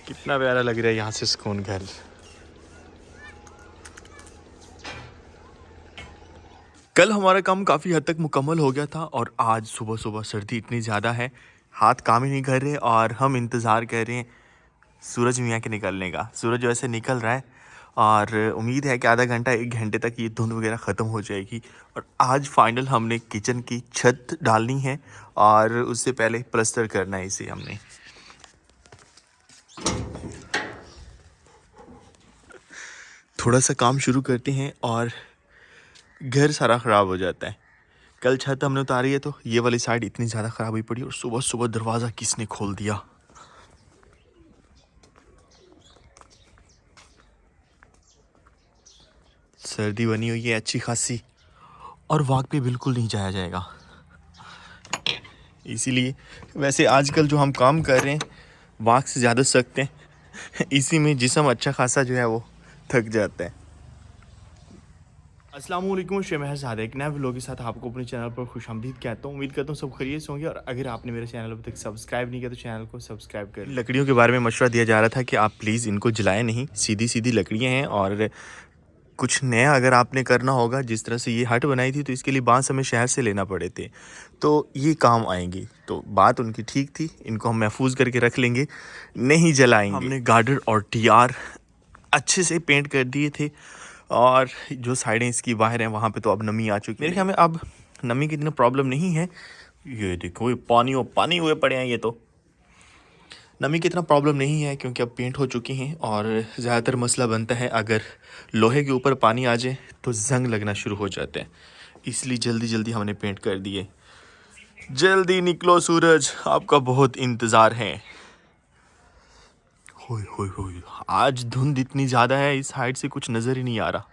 कितना प्यारा लग रहा है यहाँ से सुकून घर। कल हमारा काम काफ़ी हद तक मुकम्मल हो गया था और आज सुबह सुबह सर्दी इतनी ज़्यादा है, हाथ काम ही नहीं कर रहे और हम इंतज़ार कर रहे हैं सूरज मियाँ के निकलने का। सूरज वैसे निकल रहा है और उम्मीद है कि आधा घंटा 1 घंटे तक ये धुंध वगैरह ख़त्म हो जाएगी। और आज फाइनल हमने किचन की छत डालनी है और उससे पहले प्लस्तर करना है इसे हमने। थोड़ा सा काम शुरू करते हैं और घर सारा ख़राब हो जाता है। कल छत हमने उतारी है तो ये वाली साइड इतनी ज़्यादा ख़राब हुई पड़ी और सुबह सुबह दरवाज़ा किसने खोल दिया। सर्दी बनी हुई है अच्छी खासी और वॉक पे बिल्कुल नहीं जाया जाएगा, इसीलिए वैसे आजकल जो हम काम कर रहे हैं वॉक से ज़्यादा सख्त हैं। इसी में जिस्म अच्छा खासा जो है वो थक जाता है। अस्सलाम वालेकुम, शेमहर साद एक नए व्लॉग के साथ आपको अपने चैनल पर खुशामदीद कहता हूँ। उम्मीद करता हूँ सब खैरियत से होंगे और अगर आपने मेरे चैनल अभी तक सब्सक्राइब नहीं किया तो चैनल को सब्सक्राइब करें। लकड़ियों के बारे में मशवरा दिया जा रहा था कि आप प्लीज़ इनको जलाएं नहीं, सीधी सीधी लकड़ियाँ हैं और कुछ नया अगर आपने करना होगा, जिस तरह से ये हट बनाई थी तो इसके लिए बांस हमें शहर से लेना पड़े थे, तो ये काम आएंगी। तो बात उनकी ठीक थी, इनको हम महफूज करके रख लेंगे, नहीं जलाएंगे। हमने गार्डर और टीआर अच्छे से पेंट कर दिए थे और जो साइडें इसकी बाहर हैं वहाँ पे तो अब नमी आ चुकी है। मेरे ख्याल में अब नमी की इतना प्रॉब्लम नहीं है। ये देखो ये पानी हुए पड़े हैं, ये तो नमी की इतना प्रॉब्लम नहीं है क्योंकि अब पेंट हो चुकी हैं। और ज़्यादातर मसला बनता है अगर लोहे के ऊपर पानी आ जाए तो जंग लगना शुरू हो जाता है, इसलिए जल्दी जल्दी हमने पेंट कर दिए। जल्दी निकलो सूरज, आपका बहुत इंतज़ार है। होय आज धुंध इतनी ज़्यादा है, इस साइड से कुछ नज़र ही नहीं आ रहा।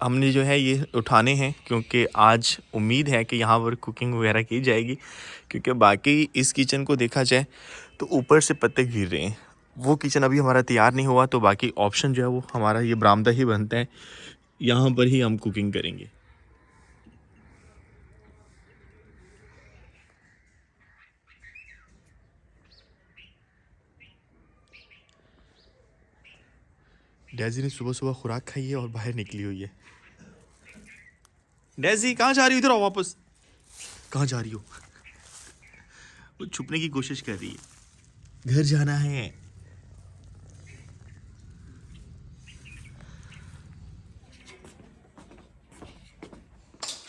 हमने जो है ये उठाने हैं क्योंकि आज उम्मीद है कि यहाँ पर कुकिंग वगैरह की जाएगी, क्योंकि बाकी इस किचन को देखा जाए तो ऊपर से पत्ते गिर रहे हैं। वो किचन अभी हमारा तैयार नहीं हुआ तो बाकी ऑप्शन जो है वो हमारा ये बरामदा ही बनता है, यहाँ पर ही हम कुकिंग करेंगे। डेजी ने सुबह सुबह खुराक खाई है और बाहर निकली हुई है। डेजी कहाँ जा रही हो? इधर आओ वापस। कहाँ जा रही हो? वो छुपने की कोशिश कर रही है, घर जाना है।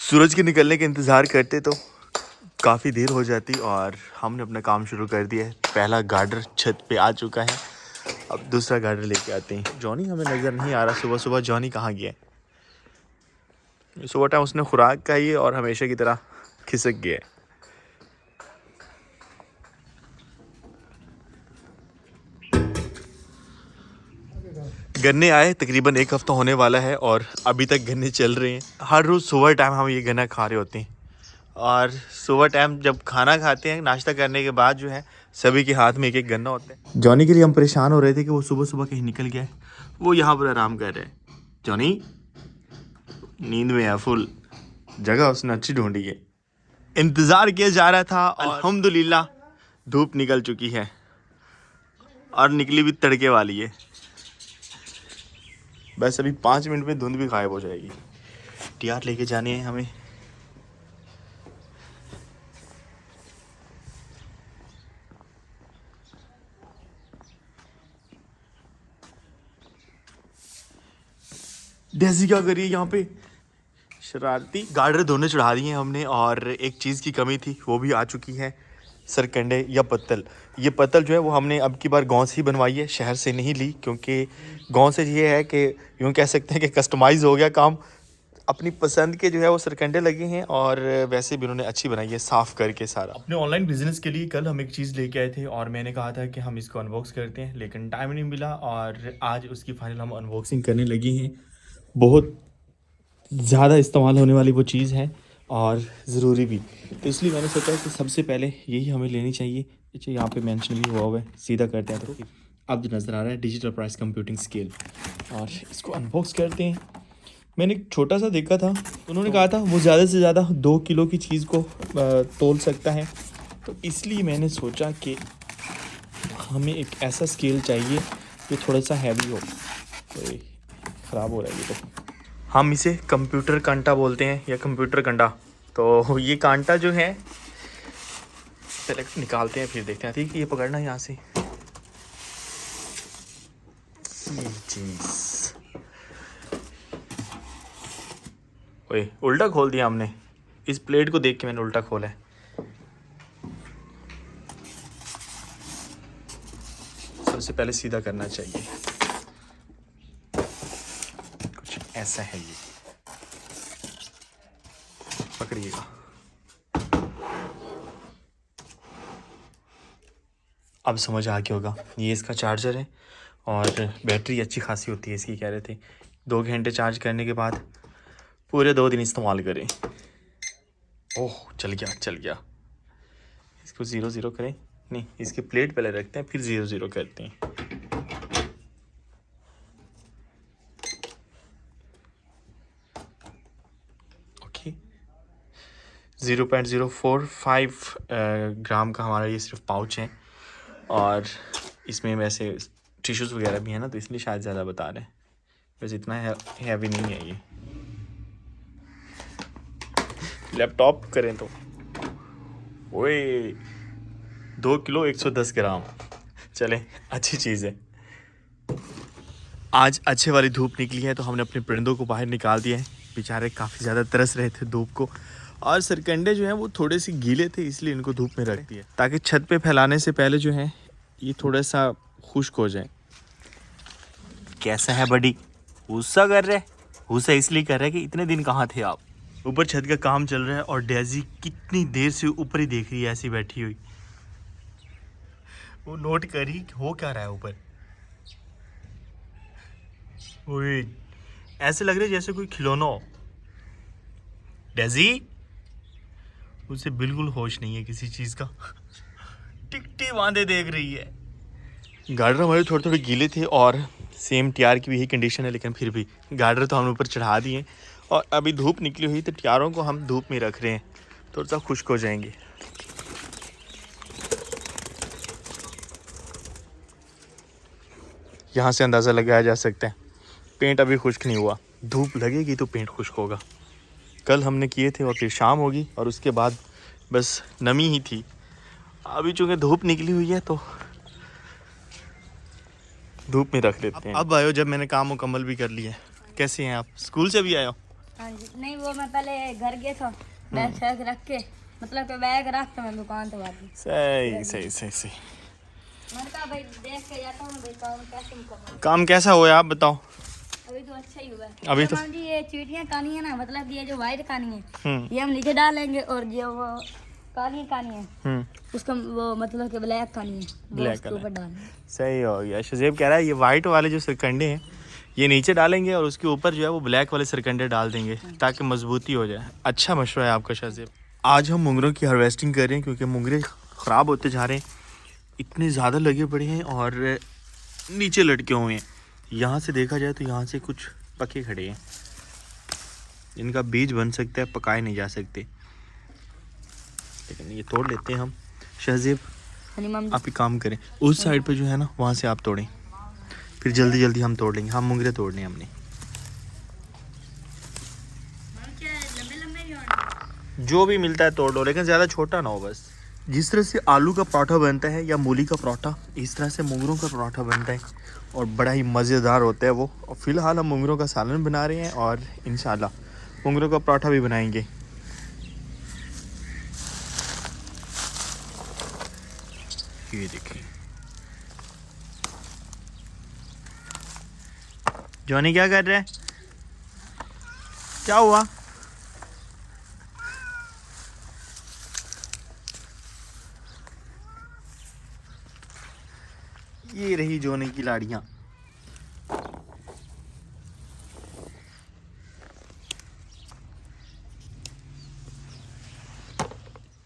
सूरज के निकलने के इंतज़ार करते तो काफ़ी देर हो जाती और हमने अपना काम शुरू कर दिया है। पहला गार्डर छत पे आ चुका है, अब दूसरा गार्डर लेके आते हैं। जॉनी हमें नज़र नहीं आ रहा, सुबह सुबह जॉनी कहाँ गया है? सुबह टाइम उसने खुराक खाई है और हमेशा की तरह खिसक गया है। गन्ने आए तकरीबन 1 हफ्ता होने वाला है और अभी तक गन्ने चल रहे हैं। हर रोज़ सुबह टाइम हम ये गन्ना खा रहे होते हैं और सुबह टाइम जब खाना खाते हैं नाश्ता करने के बाद जो है सभी के हाथ में एक एक गन्ना होता है। जॉनी के लिए हम परेशान हो रहे थे कि वो सुबह सुबह कहीं निकल गया है, वो यहाँ पर आराम कर रहे हैं। जॉनी नींद में है फुल, जगह उसने अच्छी ढूंढी है। इंतज़ार किया जा रहा था, अल्हम्दुलिल्लाह धूप निकल चुकी है और निकली भी तड़के वाली है। बस अभी 5 मिनट में धुंध भी गायब हो जाएगी। टीआर लेके जाने हैं हमें। डेजी क्या करिए यहाँ पे, शरारती। गार्डर दोनों चढ़ा दिए हैं हमने और एक चीज़ की कमी थी वो भी आ चुकी है, सरकंडे या पत्तल। ये पत्तल जो है वो हमने अब की बार गांव से ही बनवाई है, शहर से नहीं ली, क्योंकि गांव से ये है कि यूँ कह सकते हैं कि कस्टमाइज़ हो गया काम। अपनी पसंद के जो है वो सरकंडे लगे हैं और वैसे भी उन्होंने अच्छी बनाई है साफ़ करके सारा। अपने ऑनलाइन बिजनेस के लिए कल हम एक चीज़ लेके आए थे और मैंने कहा था कि हम इसको अनबॉक्स करते हैं, लेकिन टाइम नहीं मिला और आज उसकी फाइनल हम अनबॉक्सिंग करने लगे हैं। बहुत ज़्यादा इस्तेमाल होने वाली वो चीज़ है और ज़रूरी भी, तो इसलिए मैंने सोचा कि सबसे पहले यही हमें लेनी चाहिए। अच्छा यहाँ पे मेंशन भी हुआ है, सीधा करते हैं तो अब जो नज़र आ रहा है डिजिटल प्राइस कंप्यूटिंग स्केल, और इसको अनबॉक्स करते हैं। मैंने एक छोटा सा देखा था, उन्होंने कहा था वो ज़्यादा से ज़्यादा 2 किलो की चीज़ को तोल सकता है तो इसलिए मैंने सोचा कि हमें एक ऐसा स्केल चाहिए जो थोड़ा सा हैवी हो। तो ये ख़राब हो रहा है ये तो। हम इसे कंप्यूटर कांटा बोलते हैं या कंप्यूटर कंडा। तो ये कांटा जो है पहले निकालते हैं फिर देखते हैं। ठीक है, ये पकड़ना यहाँ से ये चीज़। ओए उल्टा खोल दिया हमने। इस प्लेट को देख के मैंने उल्टा खोला है। सबसे पहले सीधा करना चाहिए। कुछ ऐसा है ये, पकड़िएगा। अब समझ आ गया होगा, ये इसका चार्जर है और बैटरी अच्छी खासी होती है इसकी। कह रहे थे 2 घंटे चार्ज करने के बाद पूरे 2 दिन इस्तेमाल करें। ओह चल गया चल गया। इसको 0 करें, नहीं इसकी प्लेट पहले रखते हैं फिर 0 करते हैं। ओके 0.045 ग्राम का हमारा ये सिर्फ पाउच है और इसमें वैसे टिश्यूज़ वगैरह भी है ना, तो इसलिए शायद ज़्यादा बता रहे हैं। वैसे इतना हैवी नहीं है ये। लैपटॉप करें तो ओए 2 किलो 110 ग्राम। चलें अच्छी चीज़ है। आज अच्छे वाली धूप निकली है तो हमने अपने परिंदों को बाहर निकाल दिया है। बेचारे काफ़ी ज़्यादा तरस रहे थे धूप को और सरकंडे जो हैं वो थोड़े से गीले थे, इसलिए इनको धूप में रख दिया ताकि छत पे फैलाने से पहले जो है ये थोड़ा सा खुश्क हो जाए। कैसा है बड़ी? गुस्सा कर रहे? गुस्सा इसलिए कर रहे कि इतने दिन कहाँ थे आप? ऊपर छत का काम चल रहा है और डेजी कितनी देर से ऊपर ही देख रही है ऐसी बैठी हुई। वो नोट कर रही हो क्या रहा है ऊपर। ओए ऐसे लग रहा है जैसे कोई खिलौना हो। डेजी उसे बिल्कुल होश नहीं है किसी चीज़ का। टिकटी बांधे देख रही है। गार्डर हमारे थोड़े थोड़े गीले थे और सेम टियार की भी यही कंडीशन है, लेकिन फिर भी गार्डर तो हम ऊपर चढ़ा दिए और अभी धूप निकली हुई तो टियारों को हम धूप में रख रहे हैं, थोड़ा सा खुश्क हो जाएंगे। यहाँ से अंदाज़ा लगाया जा सकता है पेंट अभी खुश्क नहीं हुआ। धूप लगेगी तो पेंट खुश्क होगा। कल हमने किए थे और फिर शाम होगी और उसके बाद बस नमी ही थी। अभी चूँकि धूप निकली हुई है तो धूप में रख लेते हैं। अब आयो जब मैंने काम मुकम्मल भी कर लिया। कैसे हैं आप? स्कूल से भी आए हो? हाँ जी। नहीं वो मैं पहले घर गया था, बैग शैग रख के, मतलब कि बैग रख के मैं दुकान तो आती। सही सही सही सही। मैंने कहा भाई देख के जाता हूँ भाई काम कैसे मुकम्मल। काम कैसा हुआ आप बताओ? अभी तो अच्छा ही हुआ है। अभी तो मान जी ये चीटियाँ कानी है ना, मतलब ये जो वाइट कानी है ये हम नीचे डालेंगे और जो वो कानी है उसका वो मतलब कि ब्लैक कानी है वो उसके ऊपर डालेंगे। सही हो गया। शज़ेब कह रहा है ये वाइट वाले जो सरकंडे हैं ये नीचे डालेंगे और उसके ऊपर जो है वो ब्लैक वाले सरकंडे डाल देंगे ताकि मजबूती हो जाए। अच्छा मशवरा है आपका शज़ेब। आज हम मुंगरों की हार्वेस्टिंग कर रहे हैं क्योंकि मुंगरे ख़राब होते जा रहे हैं, इतने ज़्यादा लगे पड़े हैं और नीचे लटके हुए हैं। यहाँ से देखा जाए तो यहाँ से कुछ पके खड़े हैं, इनका बीज बन सकता है, पकाए नहीं जा सकते, लेकिन ये तोड़ लेते हैं हम। शहज़ेब आप ही काम करें, उस साइड पे जो है ना वहाँ से आप तोड़ें, फिर जल्दी जल्दी हम तोड़ लेंगे। हम मुंगरे तोड़ने हमने जो भी मिलता है तोड़ लो, लेकिन ज़्यादा छोटा ना हो बस। जिस तरह से आलू का पराठा बनता है या मूली का पराठा, इस तरह से मुंगरों का पराठा बनता है और बड़ा ही मज़ेदार होता है वो। और फ़िलहाल हम मुंगरों का सालन बना रहे हैं और इंशाल्लाह मुंगरों का पराठा भी बनाएंगे। ये देखिए जॉनी क्या कर रहे हैं? क्या हुआ? ये रही जोनी की लाड़ियाँ।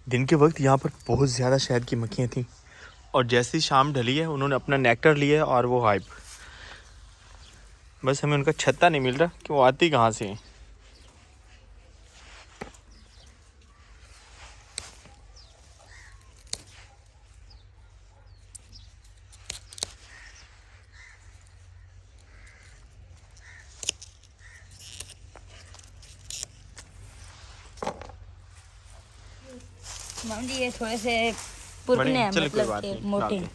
दिन के वक्त यहाँ पर बहुत ज़्यादा शहद की मक्खियाँ थीं और जैसे ही शाम ढली है उन्होंने अपना नेक्टर लिया है और वो गायब। बस हमें उनका छत्ता नहीं मिल रहा कि वो आती कहाँ से हैं। माम जी ये थोड़े से पुरने हैं, चलो कोई मतलब बात के नहीं, मोटे। डाल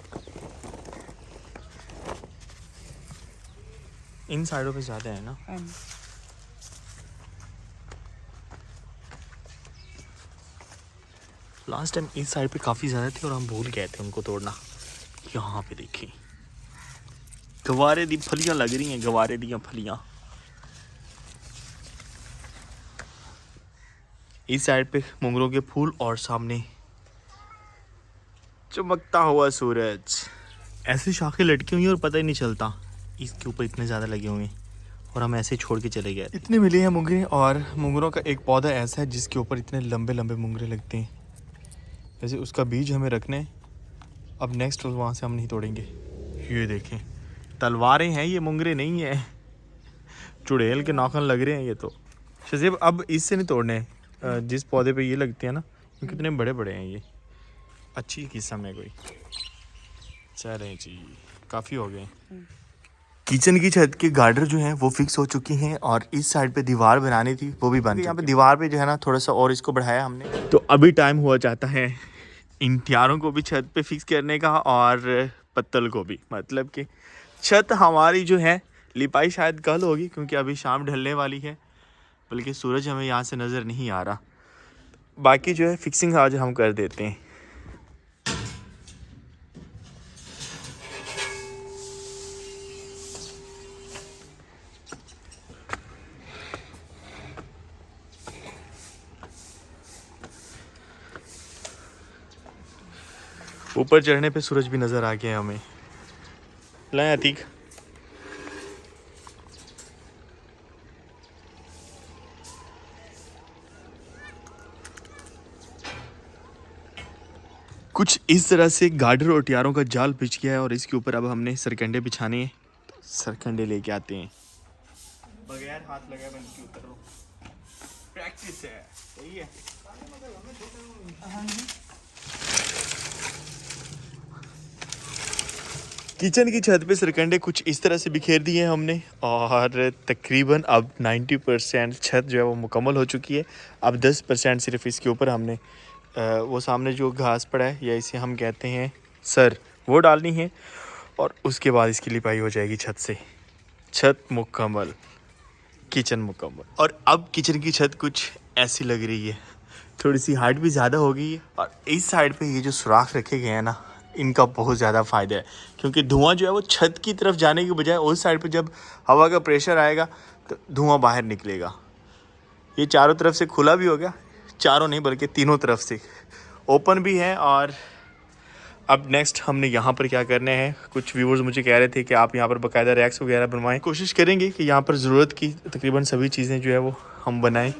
इन साइडों पे ज़्यादा है ना। हाँ। लास्ट टाइम इस साइड पे काफ़ी ज़्यादा थे और हम भूल गए थे उनको तोड़ना। यहाँ पे देखिए गवारे दी फलियां लग रही हैं, गवारे दी फलियां। इस साइड पे मोंगरों के फूल और सामने चमकता हुआ सूरज। ऐसी शाखें लटकी हुई हैं और पता ही नहीं चलता इसके ऊपर इतने ज़्यादा लगे हुए हैं और हम ऐसे ही छोड़ के चले गए। इतने मिले हैं मोंगरे और मोंगरों का एक पौधा ऐसा है जिसके ऊपर इतने लंबे लंबे मोंगरे लगते हैं। वैसे उसका बीज हमें रखना है, अब नेक्स्ट वहाँ से हम नहीं तोड़ेंगे। ये देखें तलवारें हैं, ये मोंगरे नहीं है, चुड़ैल के नाखून लग रहे हैं ये तो। शजीब अब इससे नहीं तोड़ने हैं, जिस पौधे पे ये लगते हैं ना, ये कितने बड़े बड़े हैं, ये अच्छी किस्म है कोई। चलें जी, काफ़ी हो गए। किचन की छत के गार्डर जो हैं वो फिक्स हो चुकी हैं और इस साइड पे दीवार बनानी थी वो भी बन चुकी है। यहाँ पे दीवार पे जो है ना थोड़ा सा और इसको बढ़ाया हमने। तो अभी टाइम हुआ चाहता है इन त्यारों को भी छत पे फिक्स करने का और पत्तल को भी, मतलब कि छत हमारी जो है लिपाई शायद कल होगी क्योंकि अभी शाम ढलने वाली है, बल्कि सूरज हमें यहाँ से नज़र नहीं आ रहा। बाकी जो है फिक्सिंग आज हम कर देते हैं। ऊपर चढ़ने पे सूरज भी नज़र आ गया हमें। लाएं अतीक। कुछ इस तरह से गार्डर और ट्यारों का जाल बिछ गया है और इसके ऊपर अब हमने सरकंडे बिछाने हैं। तो सरकंडे लेके आते हैं। बगैर हाथ लगाए बन के उतरो, प्रैक्टिस है, सही है। किचन की छत पे सरकंडे कुछ इस तरह से बिखेर दिए हैं हमने और तकरीबन अब 90% छत जो है वो मुकम्मल हो चुकी है। अब 10% सिर्फ इसके ऊपर हमने वो सामने जो घास पड़ा है या इसे हम कहते हैं सर, वो डालनी है और उसके बाद इसकी लिपाई हो जाएगी छत से। छत मुकम्मल, किचन मुकम्मल। और अब किचन की छत कुछ ऐसी लग रही है, थोड़ी सी हाइट भी ज़्यादा हो गई है और इस साइड पे ये जो सुराख रखे गए हैं ना, इनका बहुत ज़्यादा फ़ायदा है क्योंकि धुआं जो है वो छत की तरफ जाने की बजाय उस साइड पे जब हवा का प्रेशर आएगा तो धुआं बाहर निकलेगा। ये चारों तरफ से खुला भी हो गया, चारों नहीं बल्कि तीनों तरफ से ओपन भी है। और अब नेक्स्ट हमने यहाँ पर क्या करना है, कुछ व्यूअर्स मुझे कह रहे थे कि आप यहाँ पर बाकायदा रैक्स वगैरह बनवाएं। कोशिश करेंगे कि यहाँ पर ज़रूरत की तकरीबन सभी चीज़ें जो है वो हम बनाएं।